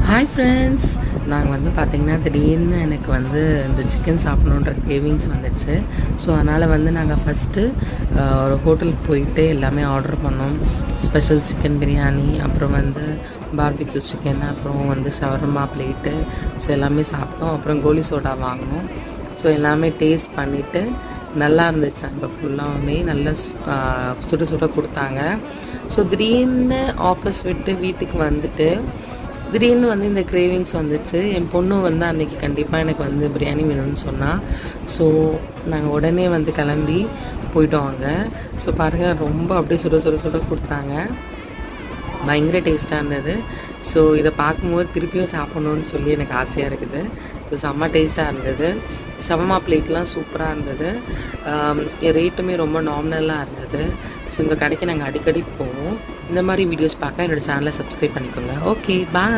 Hi friends, நாங்கள் வந்து பார்த்திங்கன்னா திடீர்னு எனக்கு வந்து இந்த சிக்கன் சாப்பிட்ணுன்ற கிரேவிங்ஸ் வந்துடுச்சு. ஸோ அதனால் வந்து நாங்கள் ஃபஸ்ட்டு ஒரு ஹோட்டலுக்கு போயிட்டு எல்லாமே ஆர்டர் பண்ணோம். ஸ்பெஷல் சிக்கன் பிரியாணி, அப்புறம் வந்து பார்பிக்யூ சிக்கன், அப்புறம் வந்து ஷவர்மா பிளேட்டு. ஸோ எல்லாமே சாப்பிட்டோம். அப்புறம் கோலி சோடா வாங்கினோம். ஸோ எல்லாமே டேஸ்ட் பண்ணிவிட்டு நல்லா இருந்துச்சு. அங்கே ஃபுல்லாகவுமே நல்லா சுட சுட கொடுத்தாங்க. ஸோ திடீர்னு ஆஃபீஸ் விட்டு வீட்டுக்கு வந்துட்டு திடீர்னு வந்து இந்த கிரேவிங்ஸ் வந்துச்சு. என் பொண்ணு வந்து அன்றைக்கி கண்டிப்பாக எனக்கு வந்து பிரியாணி வேணும்னு சொன்னால். ஸோ நாங்கள் உடனே வந்து கிளம்பி போயிட்டோம் அங்கே. ஸோ பாருங்கள், ரொம்ப அப்படியே சுட சுட சுட கொடுத்தாங்க. பயங்கர டேஸ்ட்டாக இருந்தது. ஸோ இதை பார்க்கும்போது திருப்பியும் சாப்பிட்ணுன்னு சொல்லி எனக்கு ஆசையாக இருக்குது. ஸோ செம்ம டேஸ்ட்டாக இருந்தது. ஷவர்மா பிளேட்லாம் சூப்பராக இருந்தது. ரேட்டுமே ரொம்ப நார்மலாக இருந்தது. ஸோ இந்த கடைக்கு நாங்கள் அடிக்கடி போவோம். இந்த மாதிரி வீடியோஸ் பார்க்க என்னோடய சேனலை சப்ஸ்கிரைப் பண்ணிக்கோங்க. ஓகே, பாய்.